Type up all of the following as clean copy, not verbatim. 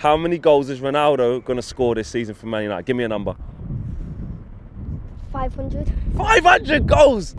How many goals is Ronaldo going to score this season for Man United? Give me a number. 500. 500 goals!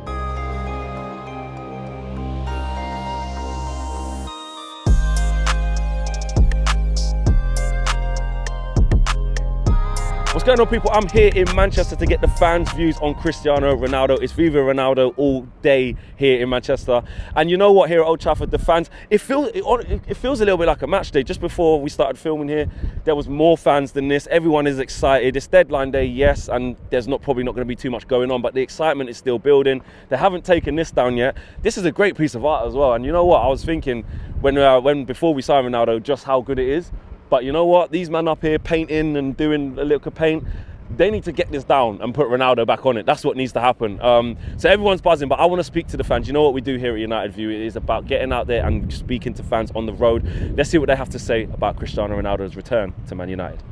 What's going on, people? I'm here in Manchester to get the fans' views on Cristiano Ronaldo. It's Viva Ronaldo all day here in Manchester. And you know what, here at Old Trafford, the fans, it feels a little bit like a match day. Just before we started filming here, there was more fans than this. Everyone is excited. It's deadline day, yes, and there's probably not going to be too much going on, but the excitement is still building. They haven't taken this down yet. This is a great piece of art as well. And you know what, I was thinking before we signed Ronaldo, just how good it is. But you know what? These men up here painting and doing a little paint, they need to get this down and put Ronaldo back on it. That's what needs to happen. So everyone's buzzing, but I want to speak to the fans. You know what we do here at United View? It is about getting out there and speaking to fans on the road. Let's see what they have to say about Cristiano Ronaldo's return to Man United.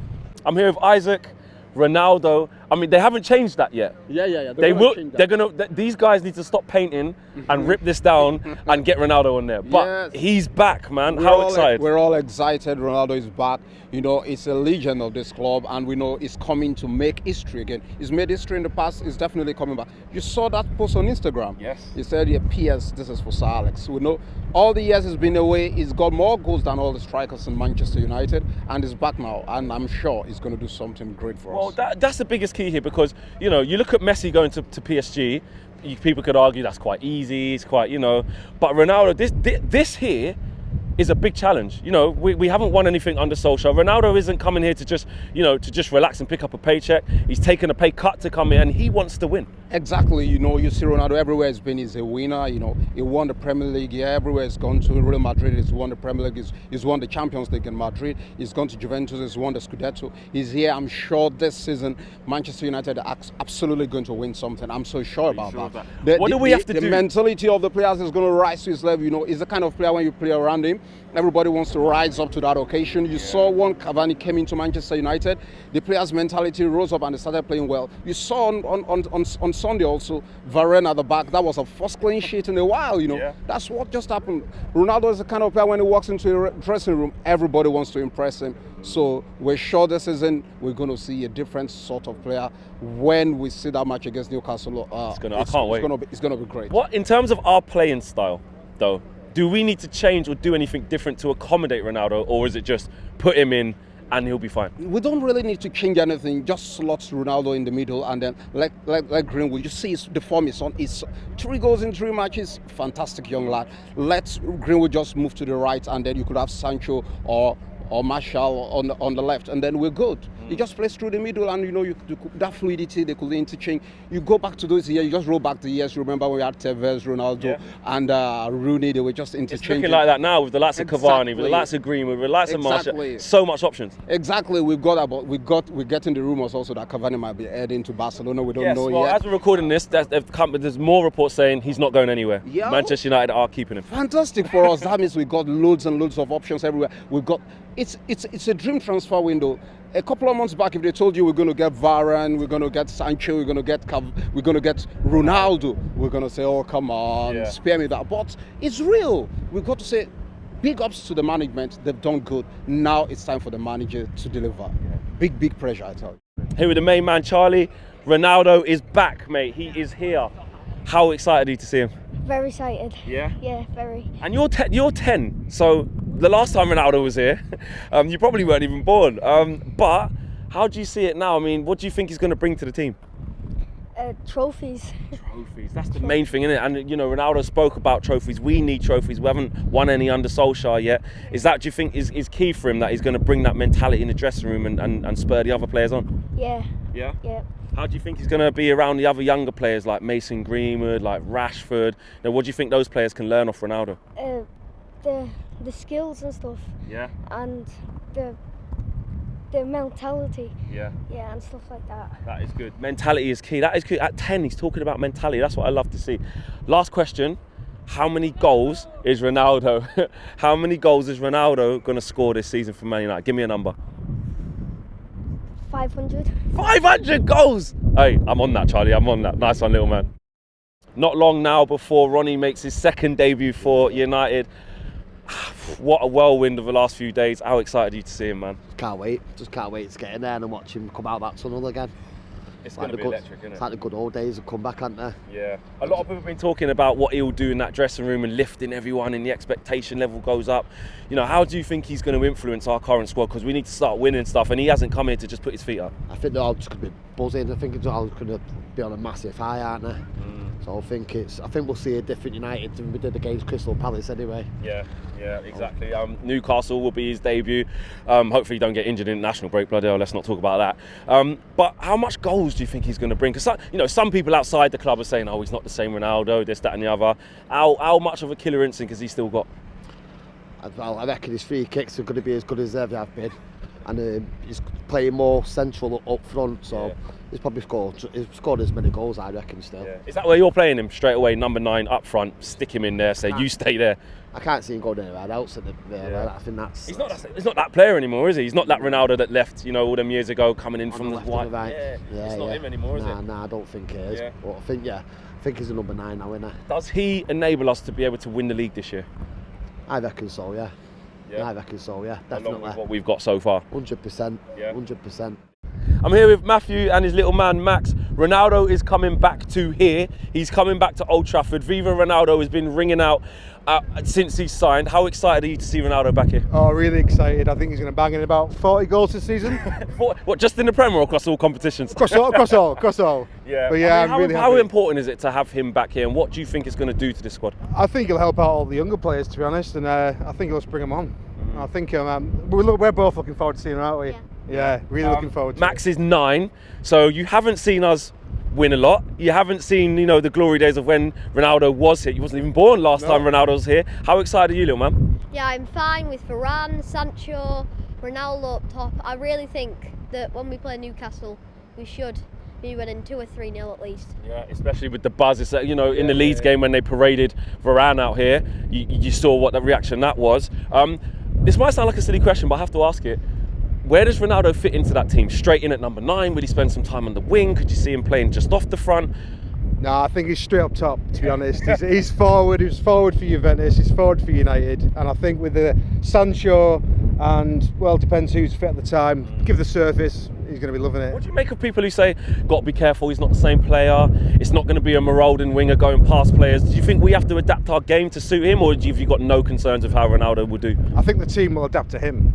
I'm here with Isaac, Ronaldo. I mean, they haven't changed that yet. Yeah. They will. They're gonna. These guys need to stop painting and rip this down and get Ronaldo on there. But he's back, man. How excited? We're all excited. Ronaldo is back. You know, it's a legend of this club, and we know he's coming to make history again. He's made history in the past. He's definitely coming back. You saw that post on Instagram. Yes. He said, "Yeah, PS, this is for Sir Alex." We know all the years he's been away. He's got more goals than all the strikers in Manchester United, and he's back now. And I'm sure he's going to do something great for us. Well, that's the biggest key here, because you know, you look at Messi going to PSG. People could argue that's quite easy. It's quite, you know, but Ronaldo, this here is a big challenge. You know, we haven't won anything under Solskjaer. Ronaldo isn't coming here to just, you know, to just relax and pick up a paycheck. He's taken a pay cut to come here, and he wants to win. Exactly. You know, you see Ronaldo everywhere he's been. He's a winner. You know, he won the Premier League. Yeah, everywhere he's gone to. Real Madrid, he's won the Premier League. He's won the Champions League in Madrid. He's gone to Juventus. He's won the Scudetto. He's here. I'm sure this season Manchester United are absolutely going to win something. I'm so sure about that. What do we have to do? The mentality of the players is going to rise to his level. You know, he's the kind of player when you play around him, everybody wants to rise up to that occasion. You saw when Cavani came into Manchester United, the players' mentality rose up and they started playing well. You saw on Sunday also, Varane at the back. That was a first clean sheet in a while, you know. That's what just happened. Ronaldo is the kind of player when he walks into a dressing room, everybody wants to impress him. So we're sure this season we're going to see a different sort of player when we see that match against Newcastle. I can't wait. It's going to be great. What, in terms of our playing style, though, do we need to change or do anything different to accommodate Ronaldo, or is it just put him in and he'll be fine? We don't really need to change anything. Just slot Ronaldo in the middle, and then like Greenwood, you see the form is on. It's 3 goals in 3 matches. Fantastic young lad. Let Greenwood just move to the right, and then you could have Sancho or Martial on the left, and then we're good. He just plays through the middle, and you know, that fluidity, they could interchange. You go back to those years, you just roll back the years. Remember when we had Tevez, Ronaldo, and Rooney, they were just interchanging. It's looking like that now with the likes of Cavani, with the likes of Greenwood, with the likes of Martial. So much options. Exactly. We're getting the rumours also that Cavani might be heading to Barcelona. We don't know well, yet. As we're recording this, there's more reports saying he's not going anywhere. Yeah. Manchester United are keeping him. Fantastic for us. That means we got loads and loads of options everywhere. We've got it's a dream transfer window. A couple of months back, if they told you we're going to get Varane, we're going to get Sancho, we're going to get Ronaldo, we're going to say, oh, come on, spare me that. But it's real. We've got to say, big ups to the management. They've done good. Now it's time for the manager to deliver. Big pressure, I tell you. Here with the main man, Charlie. Ronaldo is back, mate. He is here. How excited are you to see him? Very excited. Yeah? Yeah, very. And you're 10, so the last time Ronaldo was here, you probably weren't even born. But how do you see it now? I mean, what do you think he's going to bring to the team? Trophies. Trophies, that's the main thing, isn't it? And, you know, Ronaldo spoke about trophies. We need trophies. We haven't won any under Solskjaer yet. Is that, do you think, is key for him, that he's going to bring that mentality in the dressing room and spur the other players on? Yeah. Yeah? Yeah. How do you think he's going to be around the other younger players like Mason Greenwood, like Rashford? Now, what do you think those players can learn off Ronaldo? The skills and stuff. Yeah. And the mentality. Yeah. Yeah, and stuff like that. That is good. Mentality is key. That is key. At 10, he's talking about mentality. That's what I love to see. Last question. How many goals is Ronaldo? How many goals is Ronaldo going to score this season for Man United? Give me a number. 500. 500 goals! Hey, I'm on that, Charlie. I'm on that. Nice one, little man. Not long now before Ronnie makes his second debut for United. What a whirlwind of the last few days. How excited are you to see him, man? Can't wait. Just can't wait to get in there and watch him come out that tunnel again. It's going to be electric, isn't it? It's like the good old days have come back, aren't they? Yeah. A lot of people have been talking about what he'll do in that dressing room and lifting everyone, and the expectation level goes up. You know, how do you think he's going to influence our current squad? Because we need to start winning stuff, and he hasn't come here to just put his feet up. I think they're all just going to be buzzing. I think it's all going to be on a massive high, aren't they? So I think we'll see a different United than we did against Crystal Palace anyway. Yeah, exactly. Newcastle will be his debut. Hopefully he don't get injured in the national break, bloody hell, let's not talk about that. But how much goals do you think he's going to bring? Because some people outside the club are saying, oh, he's not the same Ronaldo, this, that and the other. How much of a killer instinct has he still got? Well, I reckon his free kicks are going to be as good as they ever have been. And he's playing more central up front, so he's probably scored as many goals, I reckon, still. Yeah. Is that where you're playing him straight away, number 9 up front, stick him in there, say you stay there? I can't see him going anywhere else at I think that's... He's not that player anymore, is he? He's not that Ronaldo that left, all them years ago, coming in from the white. Right. It's not him anymore, is it? Nah, I don't think it is. Yeah. But I think he's a number 9 now, isn't he? Does he enable us to be able to win the league this year? I reckon so, yeah. I reckon so, yeah, definitely. Along with what we've got so far. 100%. Yeah. 100%. I'm here with Matthew and his little man Max. Ronaldo is coming back to here. He's coming back to Old Trafford. Viva Ronaldo has been ringing out since he signed. How excited are you to see Ronaldo back here? Oh, really excited. I think he's going to bang in about 40 goals this season. What, just in the Premier or across all competitions? Across all. Yeah. But yeah, I'm really happy. How important is it to have him back here, and what do you think it's going to do to the squad? I think he'll help out all the younger players, to be honest, and I think he'll just bring them on. I think we're both looking forward to seeing him, aren't we? Yeah, really looking forward to Max it. is 9, so you haven't seen us win a lot. You haven't seen, the glory days of when Ronaldo was here. You wasn't even born last time Ronaldo was here. How excited are you, little man? Yeah, I'm fine with Varane, Sancho, Ronaldo up top. I really think that when we play Newcastle, we should be winning 2 or 3-0 at least. Yeah, especially with the buzz. It's in the Leeds game when they paraded Varane out here, you saw what the reaction that was. This might sound like a silly question, but I have to ask it. Where does Ronaldo fit into that team? Straight in at number 9? Would he spend some time on the wing? Could you see him playing just off the front? No, I think he's straight up top, to be honest. He's forward. He's forward for Juventus. He's forward for United. And I think with the Sancho and, well, depends who's fit at the time, give the surface, he's going to be loving it. What do you make of people who say, got to be careful, he's not the same player, it's not going to be a Maroldan winger going past players? Do you think we have to adapt our game to suit him, or have you got no concerns of how Ronaldo will do? I think the team will adapt to him.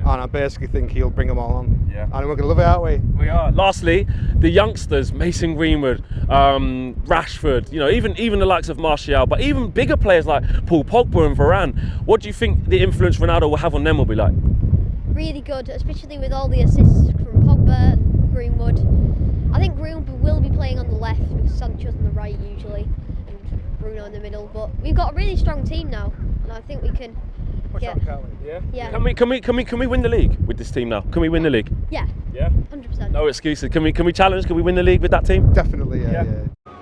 And I basically think he'll bring them all on. Yeah. And we're going to love it, aren't we? We are. Lastly, the youngsters, Mason Greenwood, Rashford, even the likes of Martial, but even bigger players like Paul Pogba and Varane. What do you think the influence Ronaldo will have on them will be like? Really good, especially with all the assists from Pogba and Greenwood. I think Greenwood will be playing on the left because Sancho's on the right usually, and Bruno in the middle. But we've got a really strong team now, and I think we can. Yeah. Yeah. Can we win the league with this team now? Can we win the league? Yeah. Yeah. 100%. No excuses. Can we challenge? Can we win the league with that team? Definitely. Yeah.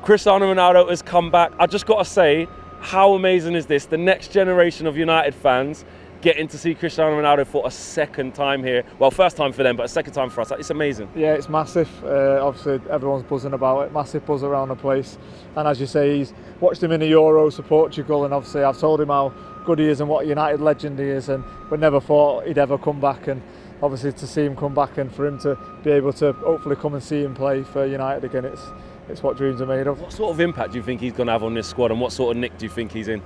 Cristiano Ronaldo has come back. I just got to say, how amazing is this? The next generation of United fans getting to see Cristiano Ronaldo for a second time here. Well, first time for them, but a second time for us. It's amazing. Yeah, it's massive. Obviously, everyone's buzzing about it. Massive buzz around the place. And as you say, he's watched him in the Euros for Portugal, and obviously I've told him how good he is and what a United legend he is, and we never thought he'd ever come back. And obviously to see him come back and for him to be able to hopefully come and see him play for United again, it's what dreams are made of. What sort of impact do you think he's going to have on this squad, and what sort of nick do you think he's in?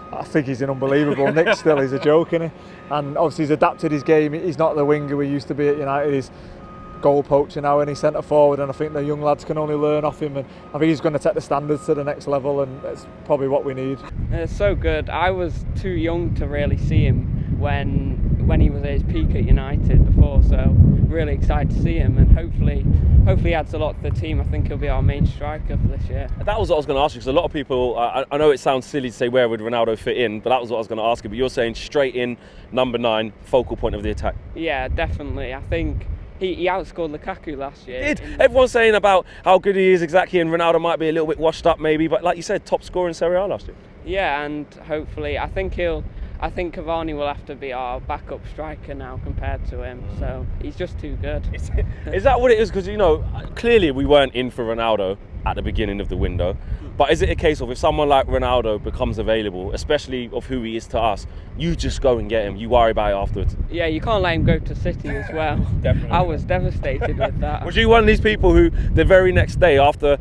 I think he's an unbelievable nick still. He's a joke, isn't he? And obviously he's adapted his game. He's not the winger we used to be at United. He's goal poacher now, and he's centre forward, and I think the young lads can only learn off him, and I think he's going to take the standards to the next level, and it's probably what we need. It's so good. I was too young to really see him when he was at his peak at United before, so really excited to see him, and hopefully he adds a lot to the team. I think he'll be our main striker for this year. That was what I was going to ask you, because a lot of people, I know it sounds silly to say where would Ronaldo fit in, but that was what I was going to ask you. But you're saying straight in, number 9, focal point of the attack. Yeah, definitely. I think he outscored Lukaku last year. He did. Everyone's saying about how good he is exactly, and Ronaldo might be a little bit washed up maybe, but like you said, top scorer in Serie A last year. Yeah, and hopefully, I think Cavani will have to be our backup striker now compared to him, so he's just too good. Is that what it is? Because, clearly we weren't in for Ronaldo, at the beginning of the window. But is it a case of if someone like Ronaldo becomes available, especially of who he is to us, you just go and get him, you worry about it afterwards? Yeah, you can't let him go to City as well. Definitely. I was devastated with that. Was you one of these people who the very next day after,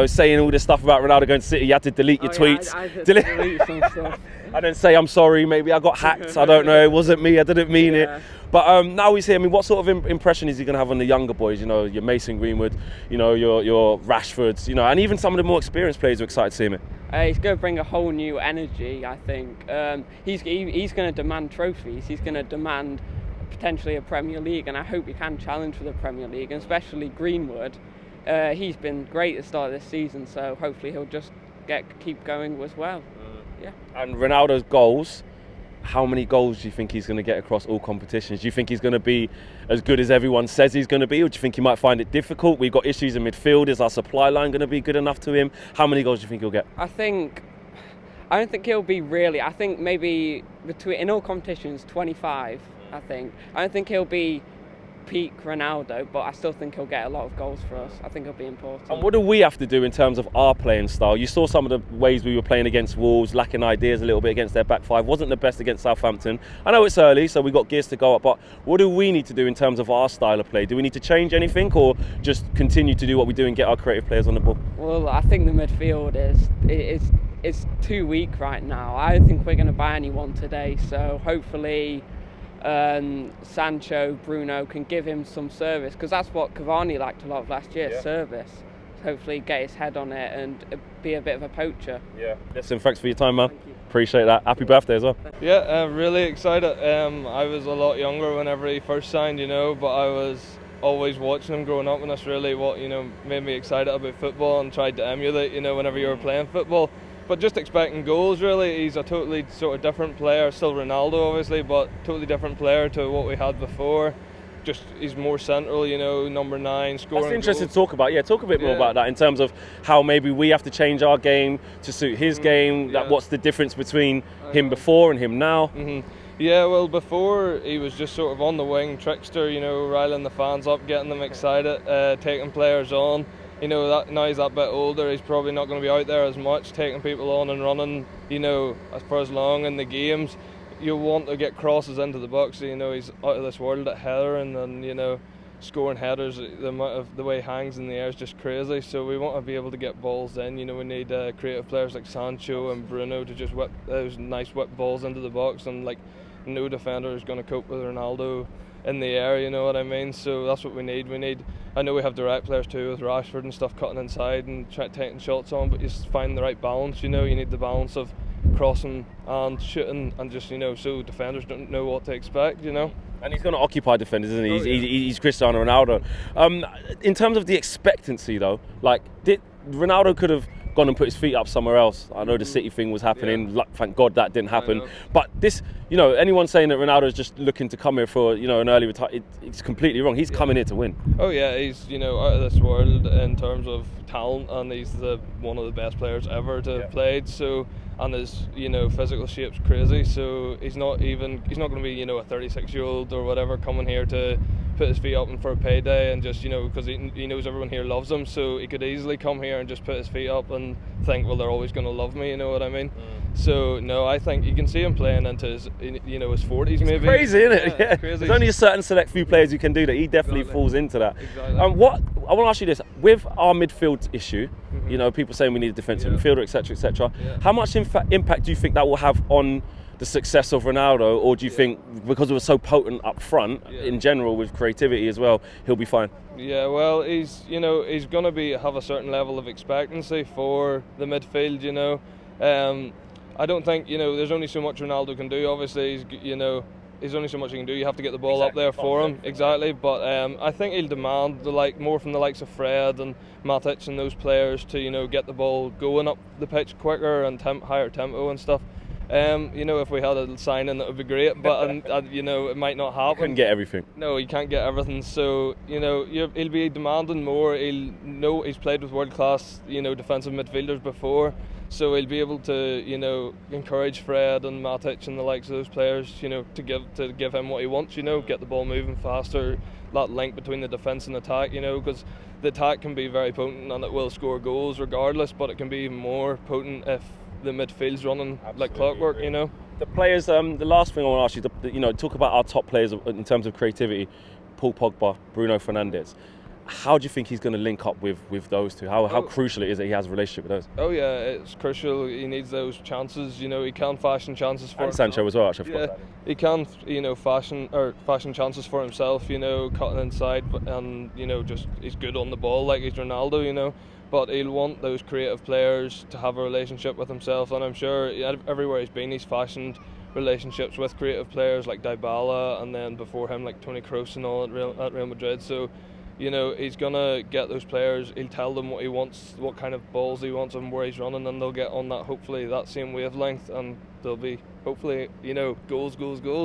saying all this stuff about Ronaldo going to City, you had to delete your tweets? I had to delete some stuff. And then say, I'm sorry, maybe I got hacked, I don't know, it wasn't me, I didn't mean it. But now he's here. I mean, what sort of impression is he going to have on the younger boys? Your Mason Greenwood, your Rashfords, and even some of the more experienced players are excited to see him. He's going to bring a whole new energy, I think. He's going to demand trophies. He's going to demand potentially a Premier League, and I hope he can challenge for the Premier League, and especially Greenwood. He's been great at the start of this season, so hopefully he'll just keep going as well. Yeah. And Ronaldo's goals. How many goals do you think he's going to get across all competitions? Do you think he's going to be as good as everyone says he's going to be, or do you think he might find it difficult? We've got issues in midfield. Is our supply line going to be good enough to him? How many goals do you think he'll get? I don't think he'll be really. I think maybe in all competitions, 25. I don't think he'll be peak Ronaldo, but I still think he'll get a lot of goals for us. I think he'll be important. And what do we have to do in terms of our playing style? You saw some of the ways we were playing against Wolves, lacking ideas a little bit against their back five. Wasn't the best against Southampton. I know it's early, so we've got gears to go up, but what do we need to do in terms of our style of play? Do we need to change anything, or just continue to do what we do and get our creative players on the ball? Well, I think the midfield is too weak right now. I don't think we're going to buy anyone today, so hopefully Sancho, Bruno can give him some service, because that's what Cavani liked a lot of last year, service. Hopefully get his head on it and be a bit of a poacher. Yeah. Listen, thanks for your time, man. Appreciate that. Happy birthday as well. Yeah, really excited. I was a lot younger whenever he first signed, but I was always watching him growing up, and that's really what made me excited about football and tried to emulate whenever you were playing football. But just expecting goals, really. He's a totally sort of different player. Still Ronaldo, obviously, but totally different player to what we had before. Just he's more central, number 9, scoring. That's interesting to talk about. Yeah, talk a bit more about that in terms of how maybe we have to change our game to suit his game. Like, what's the difference between him before and him now? Yeah, well, before he was just sort of on the wing, trickster, riling the fans up, getting them excited, taking players on. That now he's that bit older, he's probably not going to be out there as much, taking people on and running, for as long in the games. You want to get crosses into the box, he's out of this world at headering and, scoring headers. The amount of the way he hangs in the air is just crazy. So we want to be able to get balls in. We need creative players like Sancho and Bruno to just whip those nice whip balls into the box, and no defender is going to cope with Ronaldo in the air, you know what I mean? So that's what we need. I know we have direct players too with Rashford and stuff cutting inside and taking shots on, but you just find the right balance, you need the balance of crossing and shooting, and just, so defenders don't know what to expect, And he's going to occupy defenders, isn't he? He's Cristiano Ronaldo. In terms of the expectancy though, Ronaldo could have gone and put his feet up somewhere else. I know the City thing was happening. Thank God that didn't happen. But this, anyone saying that Ronaldo's just looking to come here for, an early retirement, it's completely wrong. He's coming here to win. Oh yeah, he's out of this world in terms of talent, and he's one of the best players ever to have played. So, and his physical shape's crazy. So he's not going to be a 36-year-old or whatever coming here to put his feet up and for a payday, and just because he knows everyone here loves him, so he could easily come here and just put his feet up and think, well, they're always going to love me, you know what I mean? So no, I think you can see him playing into his 40s. It's maybe crazy, isn't it? Yeah. Crazy. There's only a certain select few players who can do that. He definitely falls into that. Exactly. I want to ask you this: with our midfield issue, people saying we need a defensive midfielder, etc., etc. How much impact do you think that will have on the success of Ronaldo, or do you think because it was so potent up front in general with creativity as well, he'll be fine? Yeah, well, he's going to have a certain level of expectancy for the midfield. I don't think there's only so much Ronaldo can do. Obviously, there's only so much he can do. You have to get the ball up there for him, but I think he'll demand more from the likes of Fred and Matic and those players to get the ball going up the pitch quicker and higher tempo and stuff. If we had a signing, that would be great, but it might not happen. You couldn't get everything. No, you can't get everything. So he'll be demanding more. He'll know he's played with world-class defensive midfielders before, so he'll be able to encourage Fred and Matic and the likes of those players to give him what he wants. Get the ball moving faster. That link between the defence and attack. Because the attack can be very potent and it will score goals regardless, but it can be even more potent if the midfield's running like clockwork, you know. The players, the last thing I want to ask you, you know, talk about our top players in terms of creativity. Paul Pogba, Bruno Fernandes. How do you think he's going to link up with those two? How crucial it is that he has a relationship with those? Oh yeah, it's crucial. He needs those chances. You know, he can fashion chances for and Sancho as well. Actually, yeah, he can. You know, fashion chances for himself. You know, cutting inside, and you know, just he's good on the ball like he's Ronaldo. You know, but he'll want those creative players to have a relationship with himself, and I'm sure everywhere he's been, he's fashioned relationships with creative players like Dybala, and then before him like Toni Kroos and all at Real Madrid. So, you know, he's gonna get those players. He'll tell them what he wants, what kind of balls he wants, and where he's running, and they'll get on that. Hopefully, that same wavelength, and there'll be hopefully, you know, goals.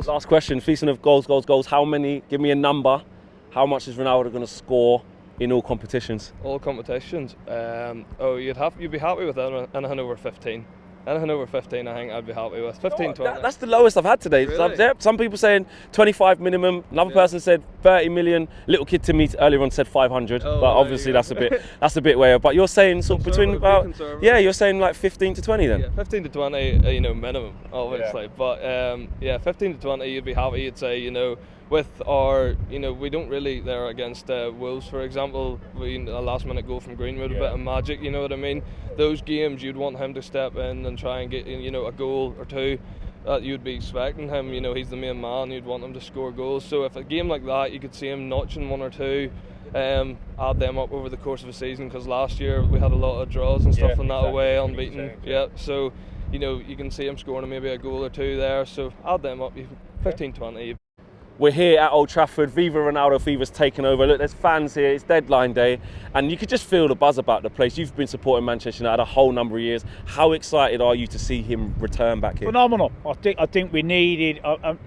Last question. Speaking of goals. How many? Give me a number. How much is Ronaldo going to score in all competitions? All competitions. You'd be happy with anything over 15. Anything over 15, I think I'd be happy with. 15, 20. That's the lowest I've had today. Really? Some people saying 25 minimum. Another person said 30 million. Little kid to me earlier on said 500. But obviously that's a bit way up. But you're saying sort of between about you're saying like 15 to 20 then. Yeah, 15 to 20, you know, minimum, obviously. Yeah. But 15 to 20, you'd be happy. You'd say, you know, with our, you know, we don't really there against Wolves, for example. A last-minute goal from Greenwood, a bit of magic. You know what I mean? Those games, you'd want him to step in and try and get, you know, a goal or two. That you'd be expecting him. You know, he's the main man. You'd want him to score goals. So if a game like that, you could see him notching one or two. Add them up over the course of a season, because last year we had a lot of draws and stuff and that away, unbeaten. Yeah, so you know, you can see him scoring maybe a goal or two there. So add them up, 15, 20. We're here at Old Trafford. Viva Ronaldo fever's taken over. Look, there's fans here. It's deadline day, and you could just feel the buzz about the place. You've been supporting Manchester United a whole number of years. How excited are you to see him return back here? Phenomenal. I think we needed.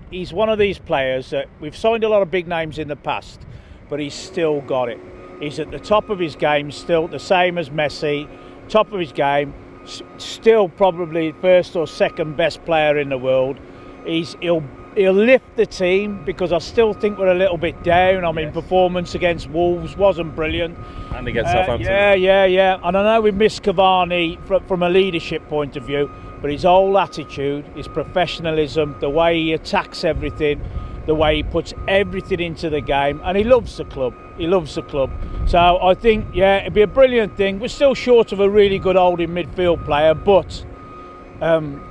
He's one of these players that we've signed a lot of big names in the past, but he's still got it. He's at the top of his game, still the same as Messi. Top of his game, still probably first or second best player in the world. He'll lift the team, because I still think we're a little bit down. I mean, performance against Wolves wasn't brilliant. And against Southampton. Yeah. And I know we missed Cavani from a leadership point of view, but his whole attitude, his professionalism, the way he attacks everything, the way he puts everything into the game, and he loves the club. So I think, it'd be a brilliant thing. We're still short of a really good holding midfield player, but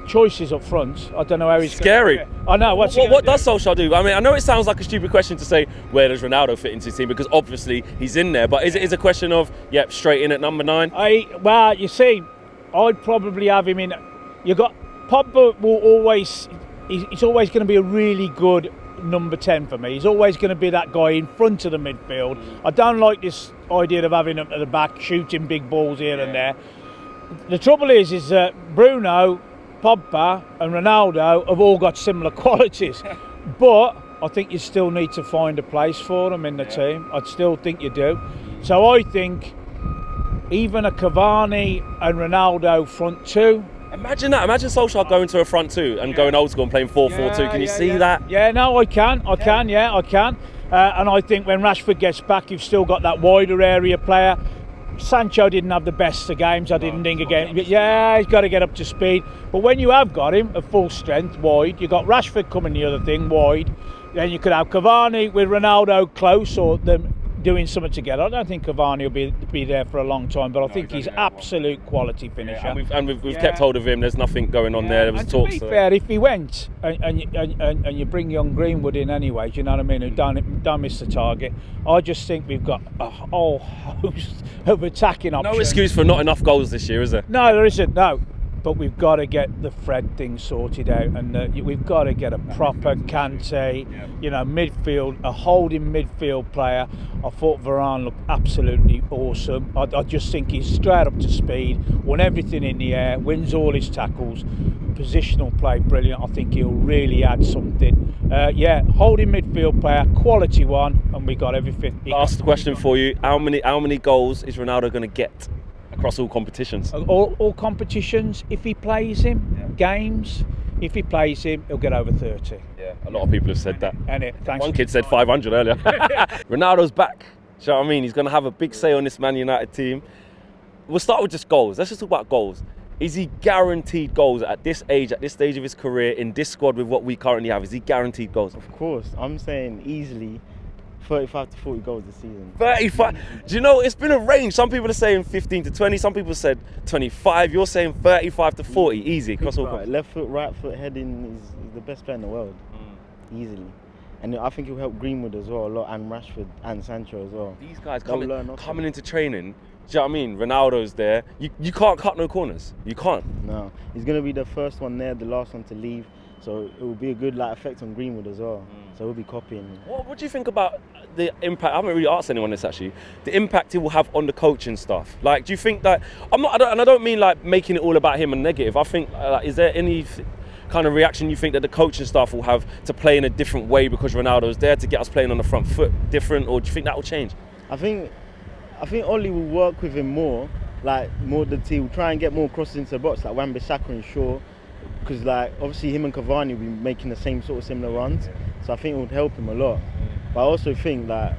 choices up front. I don't know how he's scary. I know. What does Solskjaer do? I mean, I know it sounds like a stupid question to say, where does Ronaldo fit into the team? Because obviously he's in there. But is it a question of, straight in at number 9? Well, you see, I'd probably have him in. You got Pogba will always. He's always going to be a really good number 10 for me. He's always going to be that guy in front of the midfield. I don't like this idea of having him at the back, shooting big balls here and there. The trouble is that Bruno, Pogba and Ronaldo have all got similar qualities, but I think you still need to find a place for them in the team. I still think you do. So I think even a Cavani and Ronaldo front two. Imagine that. Imagine Solskjaer going to a front two and going old school and playing 4-4-2. Can you see that? Yeah, no, I can. I can. And I think when Rashford gets back, you've still got that wider area player. Sancho didn't have the best of games, I didn't think again. Yeah, he's got to get up to speed. But when you have got him at full strength wide, you've got Rashford coming the other thing wide. Then you could have Cavani with Ronaldo close, or them doing something together. I don't think Cavani will be there for a long time, but I think he's absolute quality finisher. And we've kept hold of him. There's nothing going on there. There was talks. To be fair, if he went and you bring young Greenwood in anyway, do you know what I mean? Who don't miss the target. I just think we've got a whole host of attacking options. No excuse for not enough goals this year, is there? No, there isn't. No. But we've got to get the Fred thing sorted out, and we've got to get a proper Kante, midfield, a holding midfield player. I thought Varane looked absolutely awesome. I just think he's straight up to speed, won everything in the air, wins all his tackles, positional play brilliant. I think he'll really add something. Holding midfield player, quality one, and we got everything. Last question for you: How many goals is Ronaldo going to get across all competitions? All competitions, if he plays him, games, if he plays him, he'll get over 30. Yeah, a lot of people have said that. And thanks. One kid said 500 earlier. Ronaldo's back. Do you know what I mean? He's going to have a big say on this Man United team. We'll start with just goals. Let's just talk about goals. Is he guaranteed goals at this age, at this stage of his career, in this squad with what we currently have? Is he guaranteed goals? Of course. I'm saying easily 35 to 40 goals this season. 35. Do you know, it's been a range. Some people are saying 15 to 20. Some people said 25. You're saying 35 to 40. Easy. Across all Right, left foot, right foot heading is the best player in the world. Easily. And I think he'll help Greenwood as well a lot, and Rashford and Sancho as well. These guys coming into training, do you know what I mean? Ronaldo's there. You can't cut no corners. You can't. No. He's going to be the first one there, the last one to leave. So it will be a good effect on Greenwood as well. So we'll be copying. What do you think about the impact? I haven't really asked anyone this actually. The impact it will have on the coaching staff. Like, do you think that I don't mean like making it all about him and negative. I think is there any kind of reaction you think that the coaching staff will have to play in a different way because Ronaldo's there to get us playing on the front foot different, or do you think that will change? I think Oli will work with him more the team. Will try and get more crosses into the box, like Wan-Bissaka and Shaw, because obviously him and Cavani will be making the similar runs. So I think it would help him a lot. But I also think that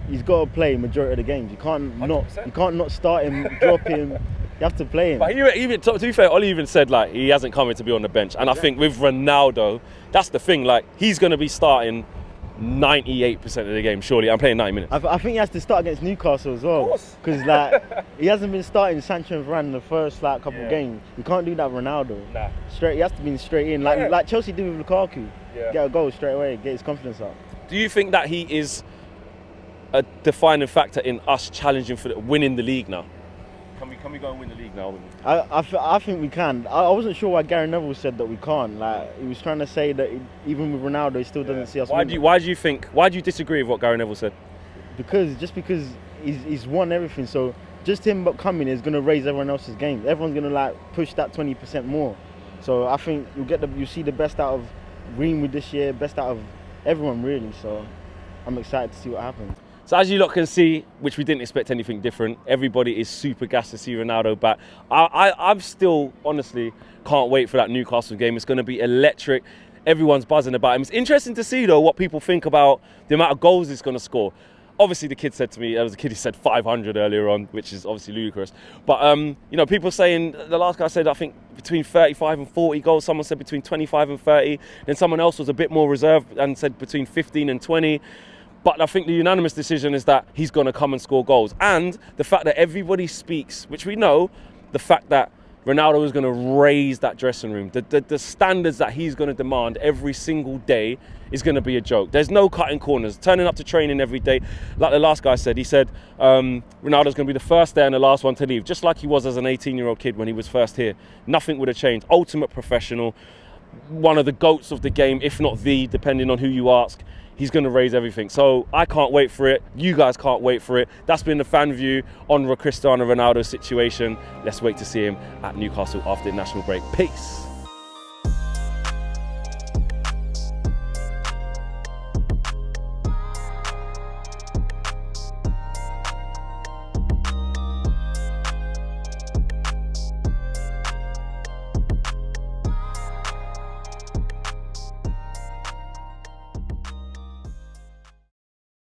he's got to play majority of the games. You can't not start him, drop him. You have to play him. But even to be fair, Oli even said he hasn't come in to be on the bench. And I think with Ronaldo, that's the thing. He's going to be starting 98% of the game, surely. I'm playing 90 minutes. I think he has to start against Newcastle as well. Because he hasn't been starting Sancho and Varane in the first couple of games. You can't do that with Ronaldo. Nah. He has to be straight in. Like Chelsea did with Lukaku. Get a goal straight away, get his confidence up. Do you think that he is a defining factor in us challenging for winning the league now? Can we go and win the league now? I think we can. I wasn't sure why Gary Neville said that we can't. He was trying to say that even with Ronaldo, he still doesn't see us winning. Why do you disagree with what Gary Neville said? Because he's won everything. So just him coming is going to raise everyone else's game. Everyone's going to push that 20% more. So I think you see the best out of Greenwood this year, best out of everyone really. So I'm excited to see what happens. So as you lot can see, which we didn't expect anything different, everybody is super gassed to see Ronaldo back. I'm still, honestly, can't wait for that Newcastle game. It's going to be electric. Everyone's buzzing about him. It's interesting to see, though, what people think about the amount of goals he's going to score. Obviously, the kid said to me, there was a kid who said 500 earlier on, which is obviously ludicrous. But, people saying, the last guy said, I think, between 35 and 40 goals. Someone said between 25 and 30. Then someone else was a bit more reserved and said between 15 and 20. But I think the unanimous decision is that he's going to come and score goals. And the fact that everybody speaks, which we know, the fact that Ronaldo is going to raise that dressing room. The standards that he's going to demand every single day is going to be a joke. There's no cutting corners. Turning up to training every day. Like the last guy said, he said Ronaldo's going to be the first there and the last one to leave. Just like he was as an 18-year-old kid when he was first here. Nothing would have changed. Ultimate professional. One of the GOATs of the game, if not the, depending on who you ask. He's going to raise everything. So I can't wait for it. You guys can't wait for it. That's been the fan view on Cristiano Ronaldo's situation. Let's wait to see him at Newcastle after the national break. Peace.